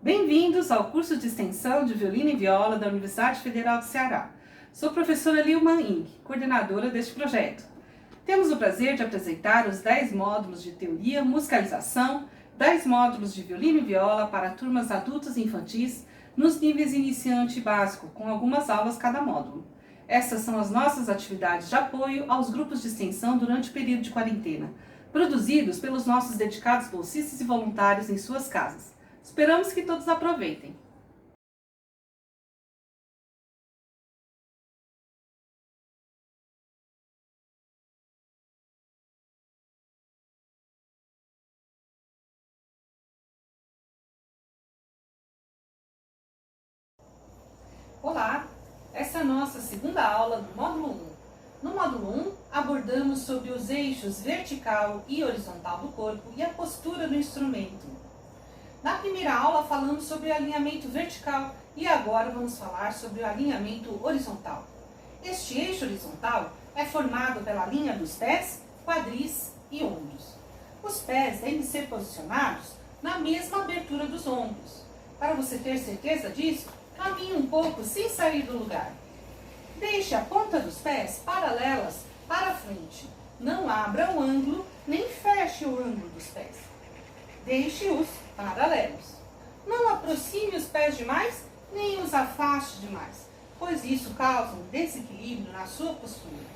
Bem-vindos ao curso de extensão de violino e viola da Universidade Federal do Ceará. Sou a professora Lilma Ing, coordenadora deste projeto. Temos o prazer de apresentar os 10 módulos de teoria, musicalização, 10 módulos de violino e viola para turmas adultas e infantis nos níveis iniciante e básico, com algumas aulas cada módulo. Essas são as nossas atividades de apoio aos grupos de extensão durante o período de quarentena, produzidos pelos nossos dedicados bolsistas e voluntários em suas casas. Esperamos que todos aproveitem. Olá, essa é a nossa segunda aula do módulo 1. No módulo 1, abordamos sobre os eixos vertical e horizontal do corpo e a postura do instrumento. Na primeira aula falamos sobre o alinhamento vertical e agora vamos falar sobre o alinhamento horizontal. Este eixo horizontal é formado pela linha dos pés, quadris e ombros. Os pés devem ser posicionados na mesma abertura dos ombros. Para você ter certeza disso, caminhe um pouco sem sair do lugar. Deixe a ponta dos pés paralelas para frente. Não abra o ângulo, nem feche o ângulo dos pés. Deixe-os paralelos. Não aproxime os pés demais, nem os afaste demais, pois isso causa um desequilíbrio na sua postura.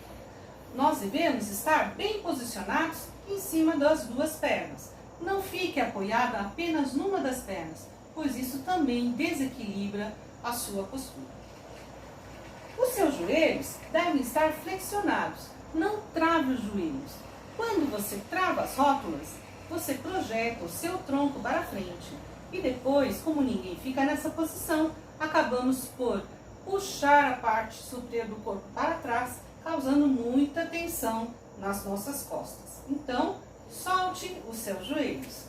Nós devemos estar bem posicionados em cima das duas pernas. Não fique apoiado apenas numa das pernas, pois isso também desequilibra a sua postura. Os seus joelhos devem estar flexionados, não trave os joelhos. Quando você trava as rótulas, você projeta o seu tronco para frente. E depois, como ninguém fica nessa posição, acabamos por puxar a parte superior do corpo para trás, causando muita tensão nas nossas costas. Então, solte os seus joelhos.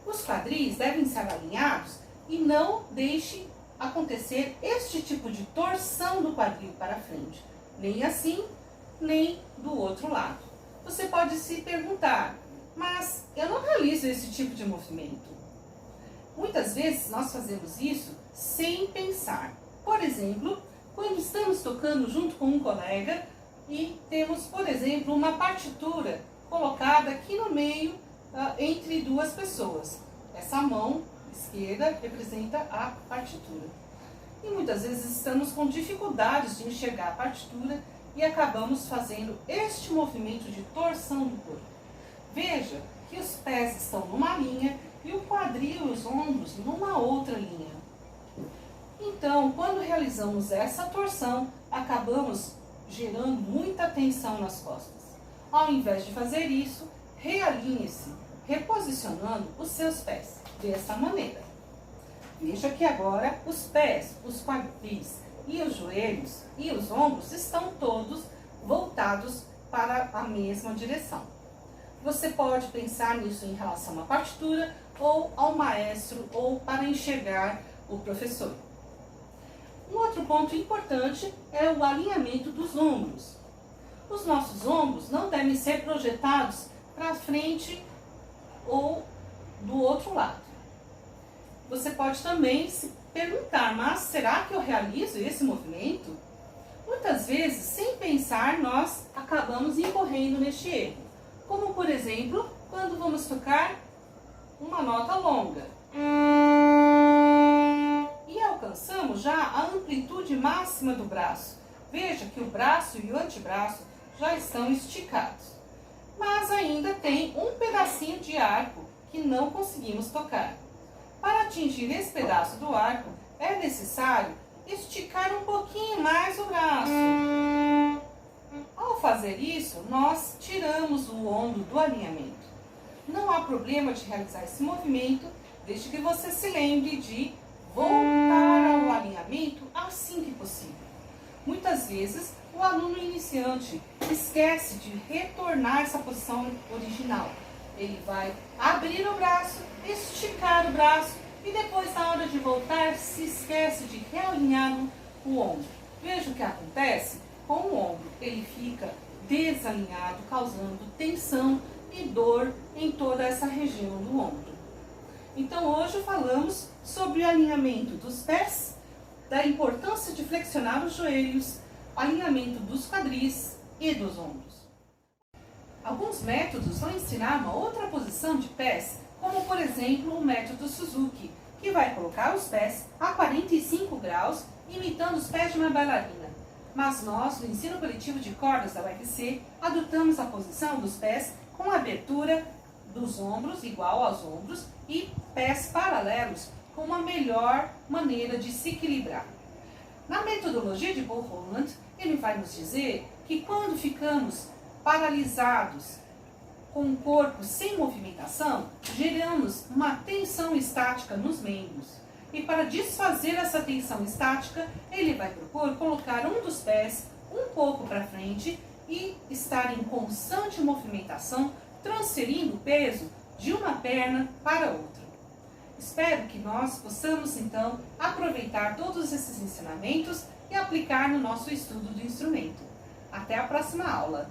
Os quadris devem ser alinhados e não deixe acontecer este tipo de torção do quadril para frente, nem assim, nem do outro lado. Você pode se perguntar, mas eu não realizo esse tipo de movimento. Muitas vezes nós fazemos isso sem pensar. Por exemplo, quando estamos tocando junto com um colega e temos, por exemplo, uma partitura colocada aqui no meio entre duas pessoas. Essa mão esquerda representa a partitura. E muitas vezes estamos com dificuldades de enxergar a partitura e acabamos fazendo este movimento de torção do corpo. Veja que os pés estão numa linha e o quadril e os ombros numa outra linha. Então, quando realizamos essa torção, acabamos gerando muita tensão nas costas. Ao invés de fazer isso, realinhe-se, reposicionando os seus pés dessa maneira. Veja que agora os pés, os quadris e os joelhos e os ombros estão todos voltados para a mesma direção. Você pode pensar nisso em relação à partitura ou ao maestro ou para enxergar o professor. Um outro ponto importante é o alinhamento dos ombros. Os nossos ombros não devem ser projetados para frente ou do outro lado. Você pode também se perguntar, mas será que eu realizo esse movimento? Muitas vezes, sem pensar, nós acabamos incorrendo neste erro. Como, por exemplo, quando vamos tocar uma nota longa. E alcançamos já a amplitude máxima do braço. Veja que o braço e o antebraço já estão esticados. Mas ainda tem um pedacinho de arco que não conseguimos tocar. Para atingir esse pedaço do arco, é necessário esticar um pouquinho mais o braço. Ao fazer isso, nós tiramos o ombro do alinhamento. Não há problema de realizar esse movimento, desde que você se lembre de voltar ao alinhamento assim que possível. Muitas vezes, o aluno iniciante esquece de retornar essa posição original. Ele vai abrir o braço, esticar o braço e depois, na hora de voltar, se esquece de realinhar o ombro. Veja o que acontece com o ombro. Ele fica desalinhado, causando tensão e dor em toda essa região do ombro. Então hoje falamos sobre o alinhamento dos pés, da importância de flexionar os joelhos, alinhamento dos quadris e dos ombros. Alguns métodos vão ensinar uma outra posição de pés, como por exemplo o método Suzuki, que vai colocar os pés a 45 graus, imitando os pés de uma bailarina. Mas nós, no ensino coletivo de cordas da UFC, adotamos a posição dos pés com abertura dos ombros igual aos ombros e pés paralelos, com uma melhor maneira de se equilibrar. Na metodologia de Paul Holland, ele vai nos dizer que quando ficamos paralisados, com o corpo sem movimentação, geramos uma tensão estática nos membros. E para desfazer essa tensão estática, ele vai propor colocar um dos pés um pouco para frente e estar em constante movimentação, transferindo o peso de uma perna para outra. Espero que nós possamos, então, aproveitar todos esses ensinamentos e aplicar no nosso estudo do instrumento. Até a próxima aula!